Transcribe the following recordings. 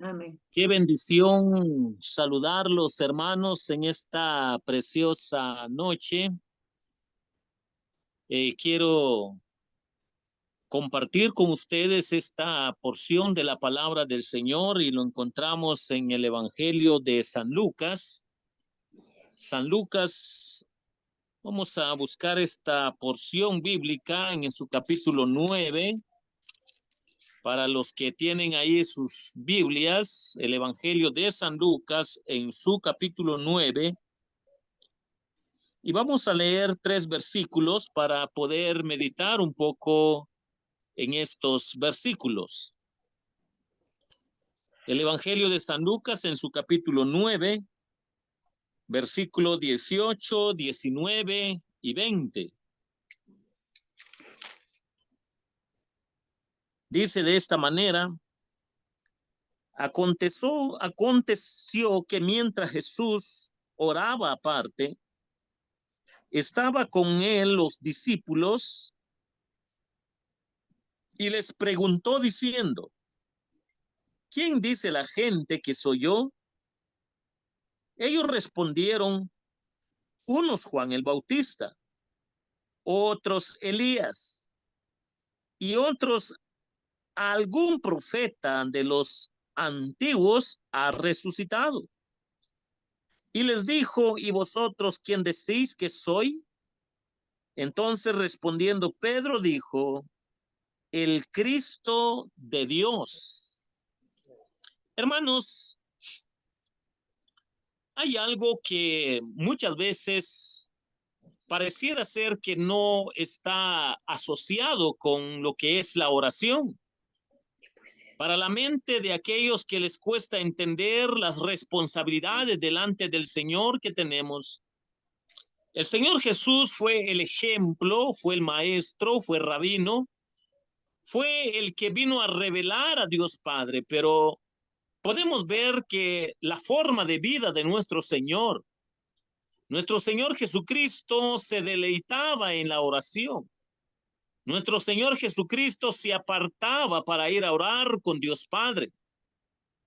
Amén. Qué bendición saludarlos, hermanos, en esta preciosa noche. Quiero compartir con ustedes esta porción de la palabra del Señor y lo encontramos en el Evangelio de San Lucas. San Lucas, vamos a buscar esta porción bíblica en su capítulo 9. Para los que tienen ahí sus Biblias, el Evangelio de San Lucas en su capítulo 9. Y vamos a leer 3 versículos para poder meditar un poco en estos versículos. El Evangelio de San Lucas en su capítulo 9, versículo 18, 19 y 20. Dice de esta manera: aconteció que mientras Jesús oraba aparte, estaba con él los discípulos y les preguntó diciendo: ¿quién dice la gente que soy yo? Ellos respondieron: unos Juan el Bautista, otros Elías y otros algún profeta de los antiguos ha resucitado. Y les dijo: ¿y vosotros quién decís que soy? Entonces respondiendo Pedro dijo: el Cristo de Dios. Hermanos, hay algo que muchas veces pareciera ser que no está asociado con lo que es la oración. Para la mente de aquellos que les cuesta entender las responsabilidades delante del Señor que tenemos, el Señor Jesús fue el ejemplo, fue el maestro, fue el rabino, fue el que vino a revelar a Dios Padre, pero podemos ver que la forma de vida de nuestro Señor Jesucristo se deleitaba en la oración. Nuestro Señor Jesucristo se apartaba para ir a orar con Dios Padre.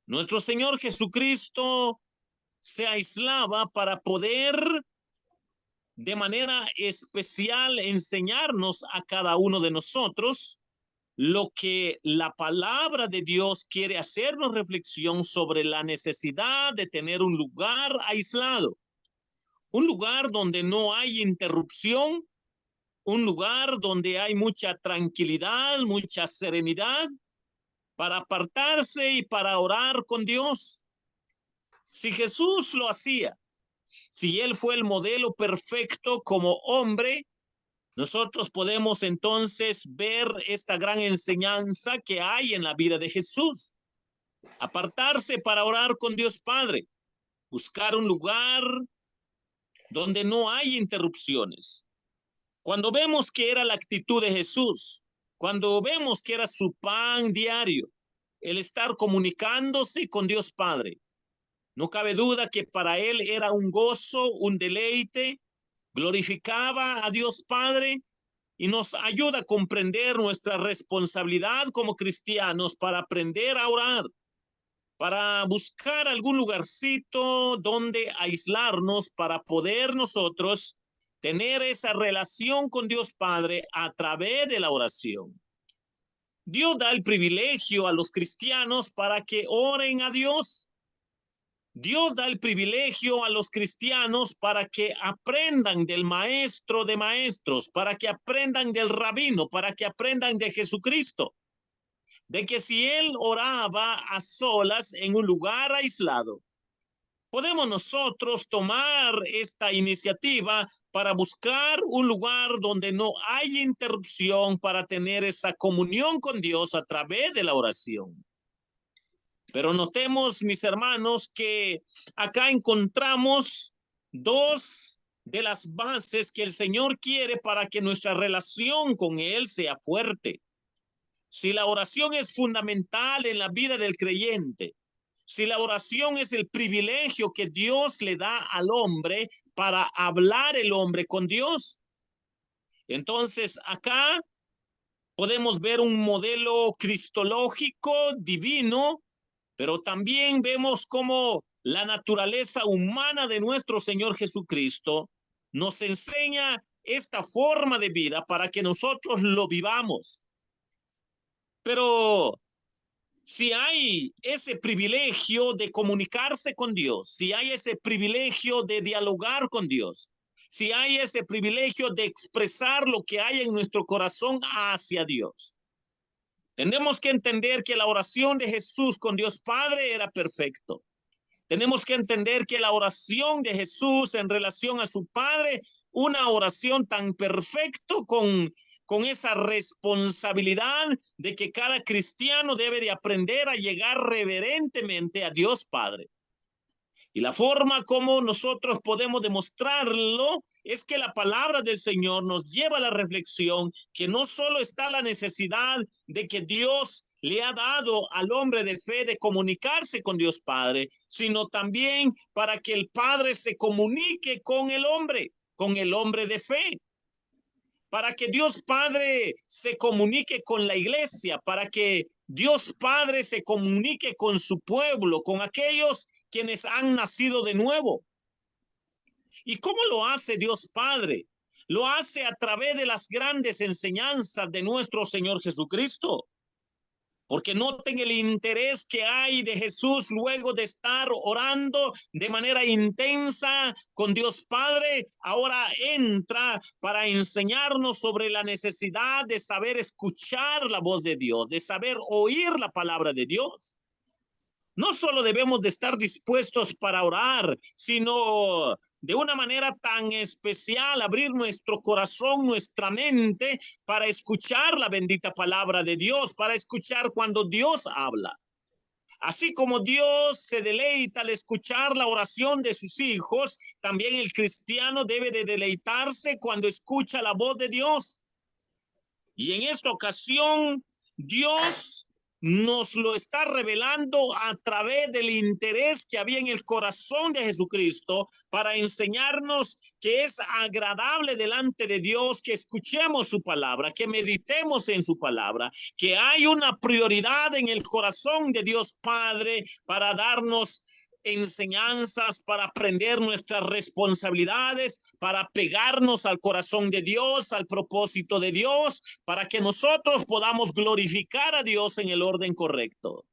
Nuestro Señor Jesucristo se aislaba para poder de manera especial enseñarnos a cada uno de nosotros lo que la palabra de Dios quiere hacernos reflexión sobre la necesidad de tener un lugar aislado, un lugar donde no hay interrupción, un lugar donde hay mucha tranquilidad, mucha serenidad para apartarse y para orar con Dios. Si Jesús lo hacía, si él fue el modelo perfecto como hombre, nosotros podemos entonces ver esta gran enseñanza que hay en la vida de Jesús. Apartarse para orar con Dios Padre, buscar un lugar donde no hay interrupciones. Cuando vemos que era la actitud de Jesús, cuando vemos que era su pan diario, el estar comunicándose con Dios Padre, no cabe duda que para él era un gozo, un deleite, glorificaba a Dios Padre y nos ayuda a comprender nuestra responsabilidad como cristianos para aprender a orar, para buscar algún lugarcito donde aislarnos para poder nosotros tener esa relación con Dios Padre a través de la oración. Dios da el privilegio a los cristianos para que oren a Dios. Dios da el privilegio a los cristianos para que aprendan del maestro de maestros, para que aprendan del rabino, para que aprendan de Jesucristo, de que si él oraba a solas en un lugar aislado, podemos nosotros tomar esta iniciativa para buscar un lugar donde no hay interrupción para tener esa comunión con Dios a través de la oración. Pero notemos, mis hermanos, que acá encontramos dos de las bases que el Señor quiere para que nuestra relación con Él sea fuerte. Si la oración es fundamental en la vida del creyente, si la oración es el privilegio que Dios le da al hombre para hablar el hombre con Dios, entonces acá podemos ver un modelo cristológico divino Pero también vemos cómo la naturaleza humana de nuestro Señor Jesucristo nos enseña esta forma de vida para que nosotros lo vivamos. Pero si hay ese privilegio de comunicarse con Dios, si hay ese privilegio de dialogar con Dios, si hay ese privilegio de expresar lo que hay en nuestro corazón hacia Dios, tenemos que entender que la oración de Jesús con Dios Padre era perfecto. Tenemos que entender que la oración de Jesús en relación a su Padre, una oración tan perfecto con esa responsabilidad de que cada cristiano debe de aprender a llegar reverentemente a Dios Padre. Y la forma como nosotros podemos demostrarlo es que la palabra del Señor nos lleva a la reflexión que no solo está la necesidad de que Dios le ha dado al hombre de fe de comunicarse con Dios Padre, sino también para que el Padre se comunique con el hombre de fe. Para que Dios Padre se comunique con la iglesia, para que Dios Padre se comunique con su pueblo, con aquellos quienes han nacido de nuevo. ¿Y cómo lo hace Dios Padre? Lo hace a través de las grandes enseñanzas de nuestro Señor Jesucristo. Porque noten el interés que hay de Jesús luego de estar orando de manera intensa con Dios Padre. Ahora entra para enseñarnos sobre la necesidad de saber escuchar la voz de Dios, de saber oír la palabra de Dios. No solo debemos de estar dispuestos para orar, sino de una manera tan especial abrir nuestro corazón, nuestra mente para escuchar la bendita palabra de Dios, para escuchar cuando Dios habla. Así como Dios se deleita al escuchar la oración de sus hijos, también el cristiano debe de deleitarse cuando escucha la voz de Dios. Y en esta ocasión, Dios nos lo está revelando a través del interés que había en el corazón de Jesucristo para enseñarnos que es agradable delante de Dios que escuchemos su palabra, que meditemos en su palabra, que hay una prioridad en el corazón de Dios Padre para darnos enseñanzas, para aprender nuestras responsabilidades, para pegarnos al corazón de Dios, al propósito de Dios, para que nosotros podamos glorificar a Dios en el orden correcto.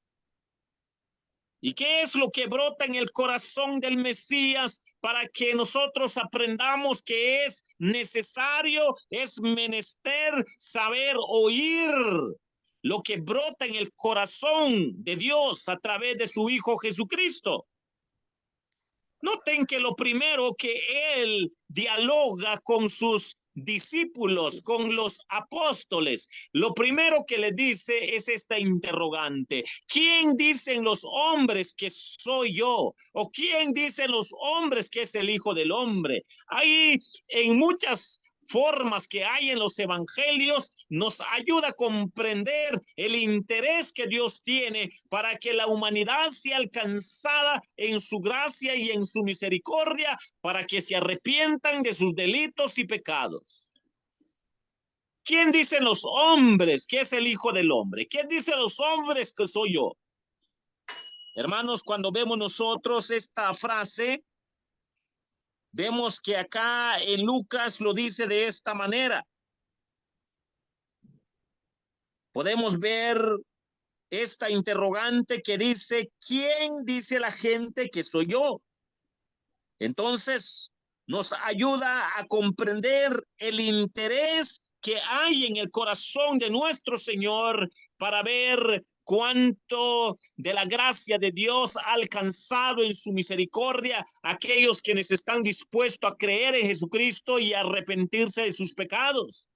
¿Y qué es lo que brota en el corazón del Mesías para que nosotros aprendamos que es necesario, es menester saber oír lo que brota en el corazón de Dios a través de su Hijo Jesucristo? Noten que lo primero que él dialoga con sus discípulos, con los apóstoles, lo primero que le dice es esta interrogante: ¿quién dicen los hombres que soy yo? ¿O quién dicen los hombres que es el Hijo del Hombre? Ahí en muchas formas que hay en los evangelios nos ayuda a comprender el interés que Dios tiene para que la humanidad sea alcanzada en su gracia y en su misericordia, para que se arrepientan de sus delitos y pecados. ¿Quién dicen los hombres que es el Hijo del Hombre? ¿Quién dice los hombres que soy yo? Hermanos, cuando vemos nosotros esta frase, vemos que acá en Lucas lo dice de esta manera. Podemos ver esta interrogante que dice: ¿quién dice la gente que soy yo? Entonces, nos ayuda a comprender el interés que hay en el corazón de nuestro Señor para ver cuánto de la gracia de Dios ha alcanzado en su misericordia a aquellos quienes están dispuestos a creer en Jesucristo y arrepentirse de sus pecados.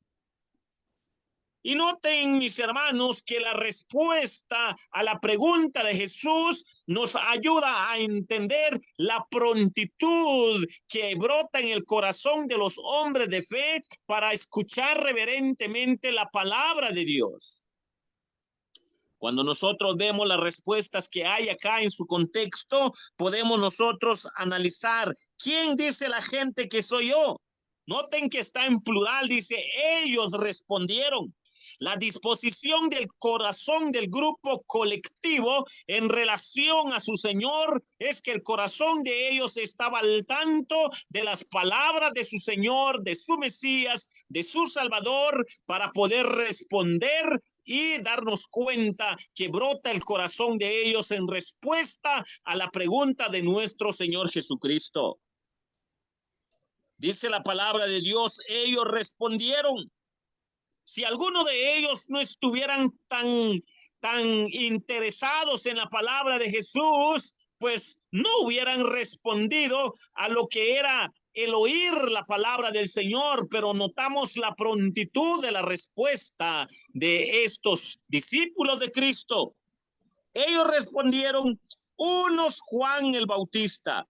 Y noten, mis hermanos, que la respuesta a la pregunta de Jesús nos ayuda a entender la prontitud que brota en el corazón de los hombres de fe para escuchar reverentemente la palabra de Dios. Cuando nosotros vemos las respuestas que hay acá en su contexto, podemos nosotros analizar: ¿quién dice la gente que soy yo? Noten que está en plural, dice: ellos respondieron. La disposición del corazón del grupo colectivo en relación a su Señor es que el corazón de ellos estaba al tanto de las palabras de su Señor, de su Mesías, de su Salvador, para poder responder y darnos cuenta que brota el corazón de ellos en respuesta a la pregunta de nuestro Señor Jesucristo. Dice la palabra de Dios, ellos respondieron. Si alguno de ellos no estuvieran tan interesados en la palabra de Jesús, pues no hubieran respondido a lo que era el oír la palabra del Señor, pero notamos la prontitud de la respuesta de estos discípulos de Cristo. Ellos respondieron, unos Juan el Bautista.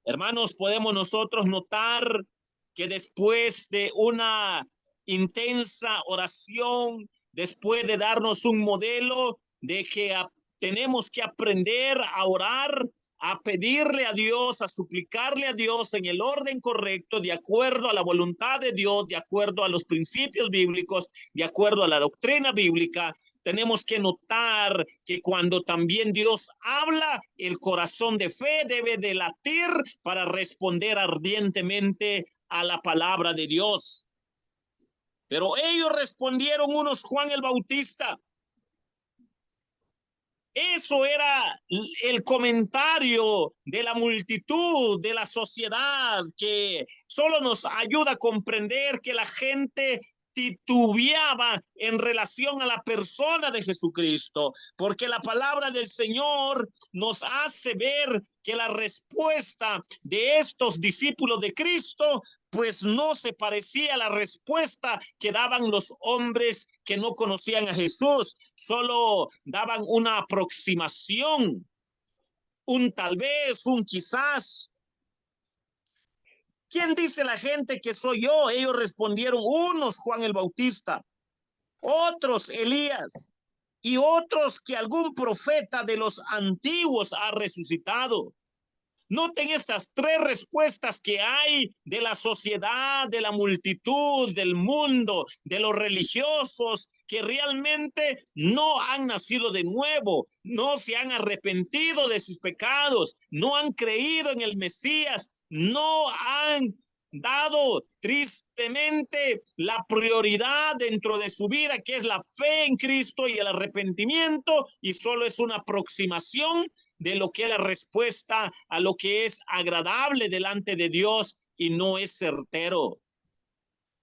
Hermanos, podemos nosotros notar que después de una intensa oración, después de darnos un modelo de que tenemos que aprender a orar, a pedirle a Dios, a suplicarle a Dios en el orden correcto, de acuerdo a la voluntad de Dios, de acuerdo a los principios bíblicos, de acuerdo a la doctrina bíblica. Tenemos que notar que cuando también Dios habla, el corazón de fe debe de latir para responder ardientemente a la palabra de Dios. Pero ellos respondieron, unos Juan el Bautista. Eso era el comentario de la multitud, de la sociedad, que solo nos ayuda a comprender que la gente titubeaba en relación a la persona de Jesucristo, porque la palabra del Señor nos hace ver que la respuesta de estos discípulos de Cristo pues no se parecía a la respuesta que daban los hombres que no conocían a Jesús, solo daban una aproximación, un tal vez, un quizás. ¿Quién dice la gente que soy yo? Ellos respondieron, unos Juan el Bautista, otros Elías y otros que algún profeta de los antiguos ha resucitado. Noten estas tres respuestas que hay de la sociedad, de la multitud, del mundo, de los religiosos que realmente no han nacido de nuevo, no se han arrepentido de sus pecados, no han creído en el Mesías, no han dado tristemente la prioridad dentro de su vida, que es la fe en Cristo y el arrepentimiento, y solo es una aproximación de lo que es la respuesta a lo que es agradable delante de Dios y no es certero.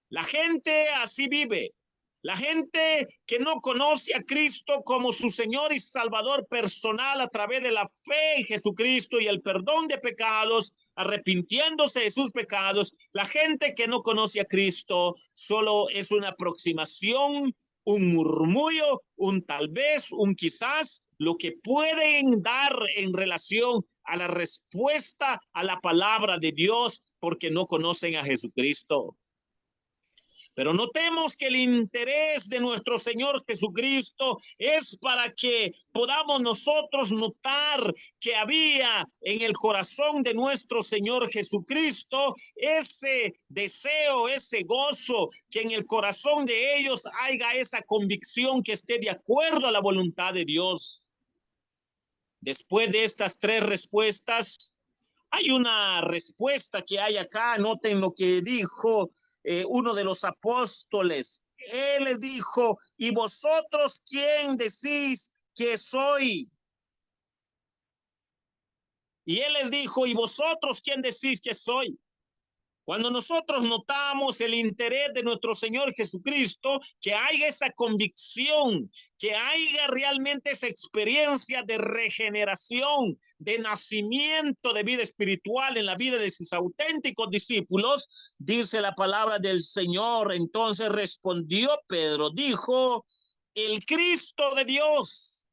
La gente así vive. La gente que no conoce a Cristo como su Señor y Salvador personal a través de la fe en Jesucristo y el perdón de pecados, arrepintiéndose de sus pecados, la gente que no conoce a Cristo solo es una aproximación, un murmullo, un tal vez, un quizás, lo que pueden dar en relación a la respuesta a la palabra de Dios porque no conocen a Jesucristo. Pero notemos que el interés de nuestro Señor Jesucristo es para que podamos nosotros notar que había en el corazón de nuestro Señor Jesucristo ese deseo, ese gozo, que en el corazón de ellos haya esa convicción que esté de acuerdo a la voluntad de Dios. Después de estas tres respuestas, hay una respuesta que hay acá. Noten lo que dijo uno de los apóstoles. Él les dijo, ¿y vosotros quién decís que soy? Y él les dijo, ¿y vosotros quién decís que soy? Cuando nosotros notamos el interés de nuestro Señor Jesucristo, que haya esa convicción, que haya realmente esa experiencia de regeneración, de nacimiento de vida espiritual en la vida de sus auténticos discípulos, dice la palabra del Señor. Entonces respondió Pedro, dijo, el Cristo de Dios.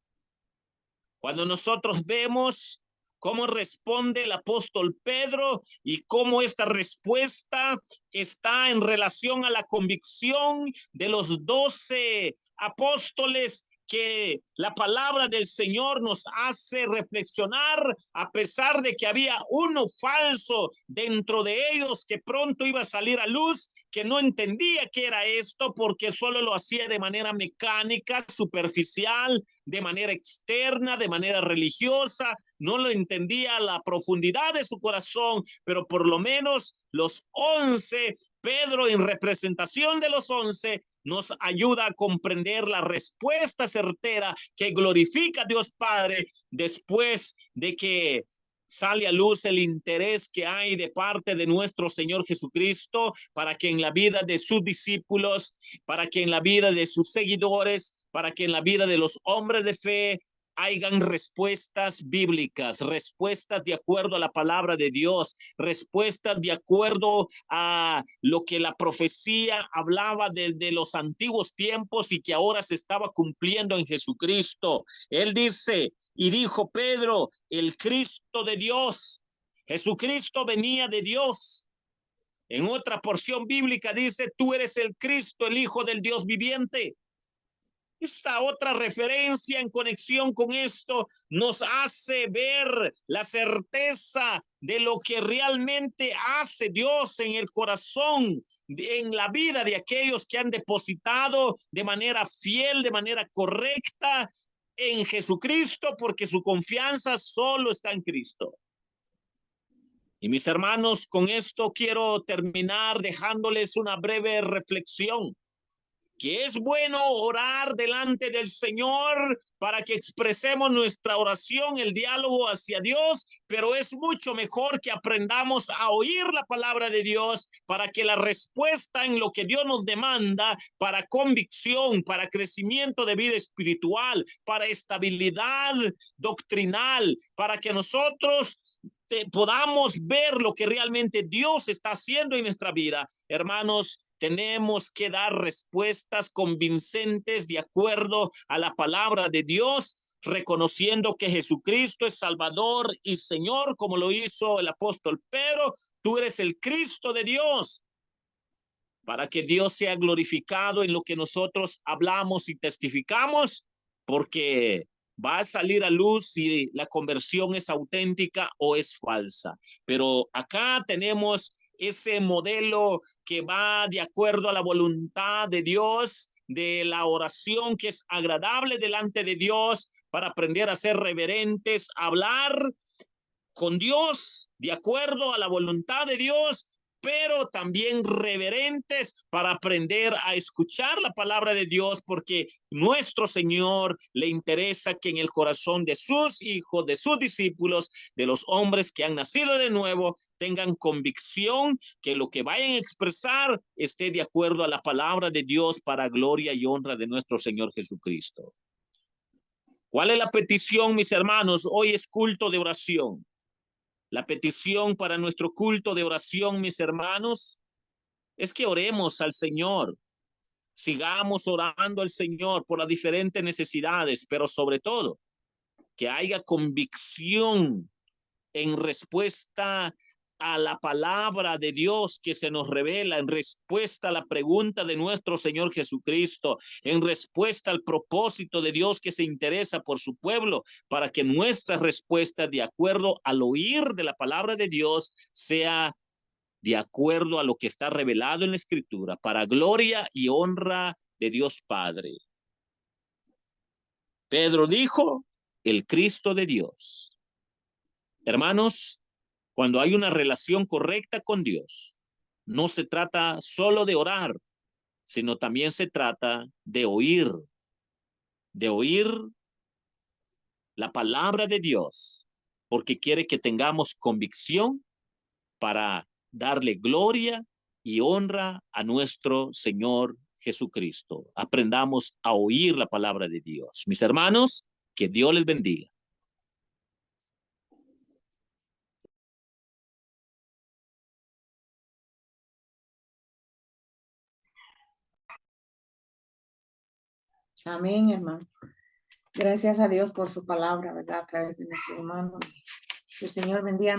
Cuando nosotros vemos cómo responde el apóstol Pedro y cómo esta respuesta está en relación a la convicción de los 12 apóstoles, que la palabra del Señor nos hace reflexionar, a pesar de que había uno falso dentro de ellos que pronto iba a salir a luz, que no entendía qué era esto porque solo lo hacía de manera mecánica, superficial, de manera externa, de manera religiosa. No lo entendía a la profundidad de su corazón, pero por lo menos los 11, Pedro en representación de los 11, nos ayuda a comprender la respuesta certera que glorifica a Dios Padre después de que sale a luz el interés que hay de parte de nuestro Señor Jesucristo para que en la vida de sus discípulos, para que en la vida de sus seguidores, para que en la vida de los hombres de fe hayan respuestas bíblicas, respuestas de acuerdo a la palabra de Dios, respuestas de acuerdo a lo que la profecía hablaba desde los antiguos tiempos y que ahora se estaba cumpliendo en Jesucristo. Él dice, y dijo Pedro, el Cristo de Dios. Jesucristo venía de Dios. En otra porción bíblica dice, tú eres el Cristo, el Hijo del Dios viviente. Esta otra referencia en conexión con esto nos hace ver la certeza de lo que realmente hace Dios en el corazón, en la vida de aquellos que han depositado de manera fiel, de manera correcta en Jesucristo, porque su confianza solo está en Cristo. Y mis hermanos, con esto quiero terminar dejándoles una breve reflexión. Que es bueno orar delante del Señor para que expresemos nuestra oración, el diálogo hacia Dios, pero es mucho mejor que aprendamos a oír la palabra de Dios para que la respuesta en lo que Dios nos demanda para convicción, para crecimiento de vida espiritual, para estabilidad doctrinal, para que nosotros podamos ver lo que realmente Dios está haciendo en nuestra vida. Hermanos, tenemos que dar respuestas convincentes de acuerdo a la palabra de Dios, reconociendo que Jesucristo es Salvador y Señor, como lo hizo el apóstol Pedro. Tú eres el Cristo de Dios, para que Dios sea glorificado en lo que nosotros hablamos y testificamos, porque va a salir a luz si la conversión es auténtica o es falsa. Pero acá tenemos ese modelo que va de acuerdo a la voluntad de Dios, de la oración que es agradable delante de Dios, para aprender a ser reverentes, a hablar con Dios de acuerdo a la voluntad de Dios, pero también reverentes para aprender a escuchar la palabra de Dios, porque nuestro Señor le interesa que en el corazón de sus hijos, de sus discípulos, de los hombres que han nacido de nuevo, tengan convicción que lo que vayan a expresar esté de acuerdo a la palabra de Dios para gloria y honra de nuestro Señor Jesucristo. ¿Cuál es la petición, mis hermanos? Hoy es culto de oración. La petición para nuestro culto de oración, mis hermanos, es que oremos al Señor, sigamos orando al Señor por las diferentes necesidades, pero sobre todo, que haya convicción en respuesta a la palabra de Dios que se nos revela, en respuesta a la pregunta de nuestro Señor Jesucristo, en respuesta al propósito de Dios que se interesa por su pueblo, para que nuestra respuesta de acuerdo al oír de la palabra de Dios sea de acuerdo a lo que está revelado en la Escritura, para gloria y honra de Dios Padre. Pedro dijo, el Cristo de Dios. Hermanos, cuando hay una relación correcta con Dios, no se trata solo de orar, sino también se trata de oír la palabra de Dios, porque quiere que tengamos convicción para darle gloria y honra a nuestro Señor Jesucristo. Aprendamos a oír la palabra de Dios. Mis hermanos, que Dios les bendiga. Amén, hermano. Gracias a Dios por su palabra, ¿verdad? A través de nuestro hermano. Que el Señor bendiga.